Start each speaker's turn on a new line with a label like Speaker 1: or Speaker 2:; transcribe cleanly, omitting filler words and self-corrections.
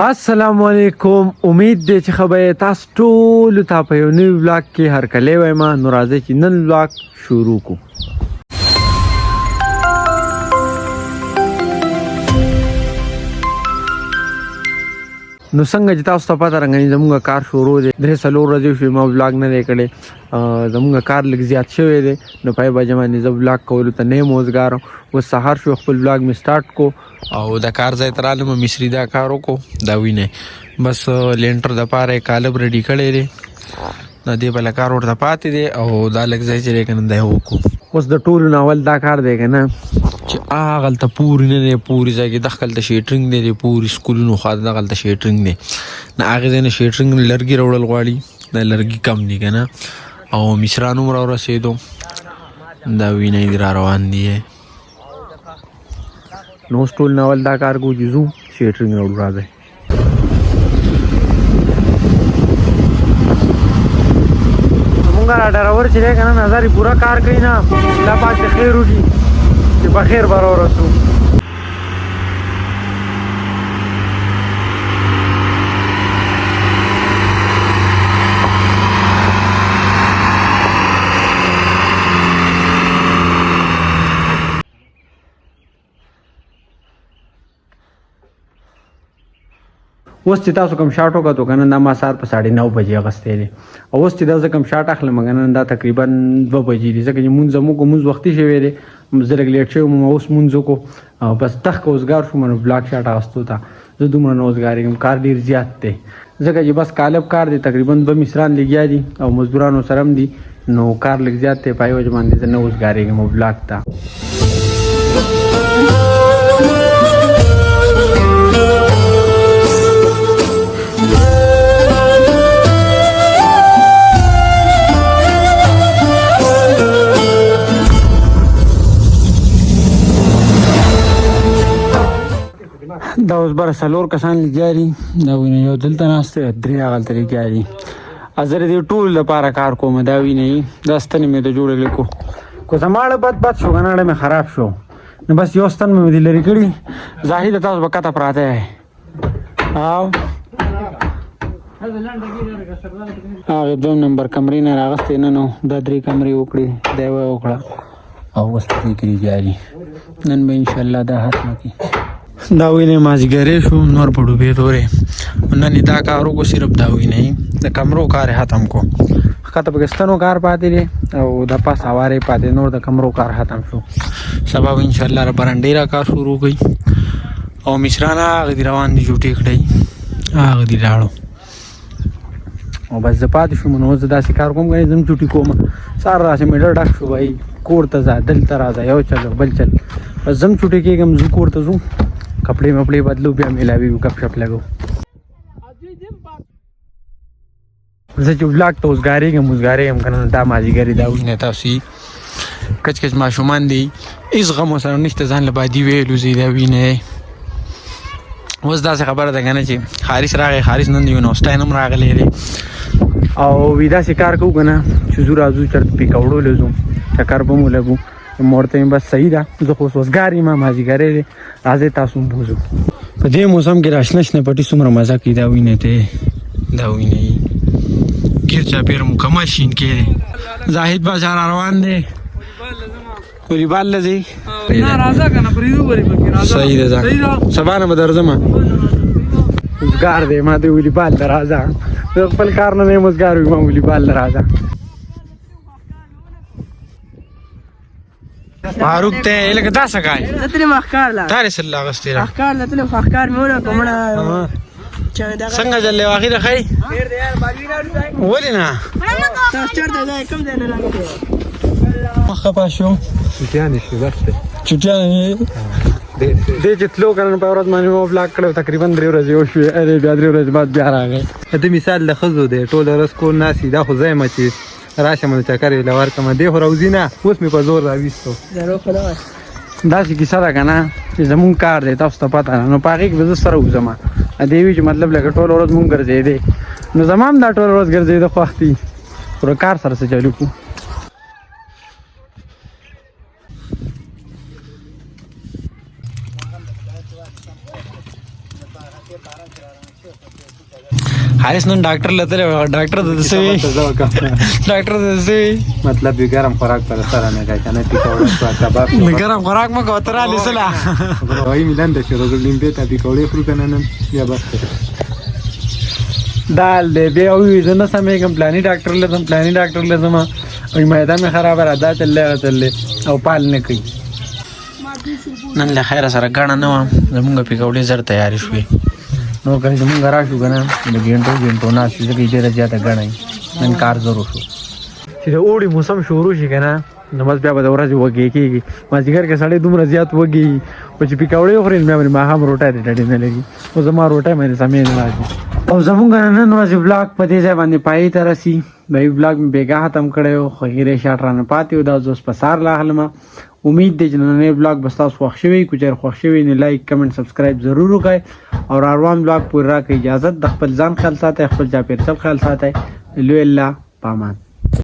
Speaker 1: السلام علیکم. امید دی چې خبره تاسو ټول ته په یو نوی ولاګ کې هرکلی وایم. نو راځئ چې نن ولاګ شروع کو. نو څنګه چې تاسو ته پته رنګنی زموږ کار شروع دی. 3-4 ورځې شوې ما ولاګ نه دی کړی. زموږ کار لږ زیات شوی دی نو په بجه باندې زه ولاګ کولو ته نه یم اوزګار. اوس سهار شو خپل ولاګ مې سټارټ کو او د کار ځای ته رالم مصري دا کار وکړو. دا وینئ بس لینټر دپاره یې کالب ریډي کړی دی. د دې بله کار ورته پاتې دی او دا لږ ځای چې دی که نه دا یې وکړو. اوس د ټولو نه اول دا کار دی که نه چې هغلته پورې نه دی پورې ځای کې دغلته شیټرنګ دی پورې سکولونو خوا ته دغلته شیټرنګ دی نه هغې ځای نه شیټرنګ لرګي راوړل غواړي. دا لرګي کم دي که نه او مصران هم راورسېدو. دا وینئ دی را روان دی. نو اوس ټول نه اول دا کار کوو چې ځو شیټرنګ راوړو. راځئ زمونږ را ډرایور چې دی که نه نظر یې پوره کار کوي نه. الله پاک د خیر وکړي چې په خیر به راورسو. اوس چې تاسو کوم شاټ وکړو که نه دا ما سهار په 9:30 بجې اخیستی دی او اوس چې دا زه کوم شاټ اخلم که نه دا تقریبا 2 بجې دي ځکه چې مونځ زموږ مونځ وختي شوی دی. زه لږ لیټ شوی وم اوس مونځ وکړو او بس تخ که اوزګار شوم نو بلاک شاټ اخیستو ته زه دومره نه اوزګارېږم. کار ډېر زیات دی ځکه چې بس کالب کار دی تقریبا 2 مصران لګیا دي او مزدورانو سره هم دي نو کار لږ زیات دی. په هغې وجه باندې زه نه اوزګارېږم بلاک ته. دا اوس بره 4 کسان لګیا دي. دا وینئ یو دلته ناست دی 3 هغلته لګیا دي. زه د دې ټولو لپاره کار کوم. دا وینئ دا ستنې مې د جوړېدلې کو زما اړه بد شو که نه اړه مې خراب شو نو بس یو ستن مې دې لرې کړي. ظاهر د تاسو به کته پراته یې او هغې 2 نمبر کمرې نه راغستې نه نو دا 3 کمرې وکړې دا یوه وکړه او اوس په دې کې لګیا دي. نن به انشاءالله دا ختمه کړي. دا وینئ مازدیګری شو نور په ډوبېدو دی. نن یې دا کار وکړو صرف دا وینئ د کمرو کار یې ختم کو. ښکته پکې ستنو کار پاتې دی او د پاس هوار یې پاتې نور د کمرو کار ختم شو. سبا به انشاءالله را برنډې را کار شروع کوي او مشران هغه دي روان دي جوټې کړئ هغه دي لاړو او بس زه پاتې شوم. نو زه داسې کار کوم که زه هم چوټي کوم. سهار راسې مې ډډ ډک شو بهی کور ته ځه دلته راځه یو چل بل چل بس زه هم چوټې کېږم زه کور ته ځو کپڑے مپڑے بدلو بیا میلاویږو گپ شپ لګو. زه چې ولاګ ته اوزګارېږم که نه دا مازدیګري دا وینئ تاسو کچ کچ ماشومان دي هېڅ غم ورسره نشته ځان له بادي ویلو ځي. دا وینئ اوس داسې خبره ده که نه چې خارس راغی خارس نن د یونوسټاین هم راغلی دی او وي داسې کار کوو که نه چې ځو راځو چېرته پیکوړو له ځو چکر به مو لګو. ما ورته یم بس صحیح ده زه خو اوس وزګار یم مازدیګری دی راځئ تاسو هم بوځو. په دې موسم کې را شنه شنه پټي څومره مزه کوي. دا وینئ ته دا وینئ ګیر چاپېره مکمل شین کې دی. زاهد بازار را روان دی ولیبال له ځئ صحیح ده ځه سبا نه به درځم. وزګار دی ما د ولیبال ته راځه زه خپل کار نه یم وزګار وي ما ولیبال ته راځه. فاروق ته لکه دا څه کوي زه تلم اخکار له تا رسل اغوستې را اخکار له تلم خو اخکار مې ونکړو مړه څنګه چلې و اخره ښایي ولې نه تاسو چېرته ځئ کوم ځای نه راغلی خفه شو چوټیانې شو بس دی چوټیانې دې چې تلو که نه په ورځ باندې مو بلاک کړی تقریبا 3 ورځې وشوې بیا 3 ورځې بعد بیا راغی. د مثال د ښځو دی ټوله ورځ کور ناست دا خو ځای یم چې راشم د چکر یې له ورکړم دی خو راوځي نه اوس مې په زور راویستو. داسې کیسه ده که نه چې زمونږ کار دی تاسو ته پته نه نو په هغې کې به زه سره وځم. دې وي چې مطلب لکه ټوله ورځ مونږ ګرځېدی نو زما هم دا ټوله ورځ ګرځېده خوښ دي خو کار سره څه چلو کړو.
Speaker 2: के 12 चला रहा है
Speaker 1: حارس نن ډاکټر لته ډاکټر د سوي ډاکټر د سوي
Speaker 2: مطلب به ګرم خوراک پر سره نه کوي کنه پکوړه تو کباب
Speaker 1: ګرم خوراک مکو تر علي سلا
Speaker 2: وای میلان د شروع لیمبه ته پکوړې خورو کنه نن بیا بس
Speaker 1: دال دې به او زنه سمې کوم پلاني ډاکټر لته ما او میدان می خراب را دات الله او پال نه کوي نن له خیر سره غاڼه نه و زمونږ پکوړې زر تیار شوې نو کله زمونږ راشو کنه د ګینټو نه چې ډېر زیاته غاڼه نن کار ضرور شو چې د اوړي موسم شروع شي کنه نو بس بیا به د ورځې وږی کېږي مازدیګر کې سړی دومره زیات وږي او چې پکوړې وخوري بیا مې ماښام روټۍ ډډې نه لګي او زما روټۍ مې سمې نه راځي او زمونږ نن ورځې بلاګ په دې ځای باندې پای ته رسي بای بلاګ مې بیګا ختم کړی خو هیرې شاټ رانه پاتې و دا اوس په سار لاهلمه امید دی چې نننی بلاګ به ستاسو خوښ شوي که چېرې خوښ شوي نو لایک کمنټ سبسکرایب ضرور وکړئ او روان بلاګ پورې راکړئ اجازت د خپل ځان خیال ساتئ خپل چاپېریال خیال ساتئ لوی الله پامان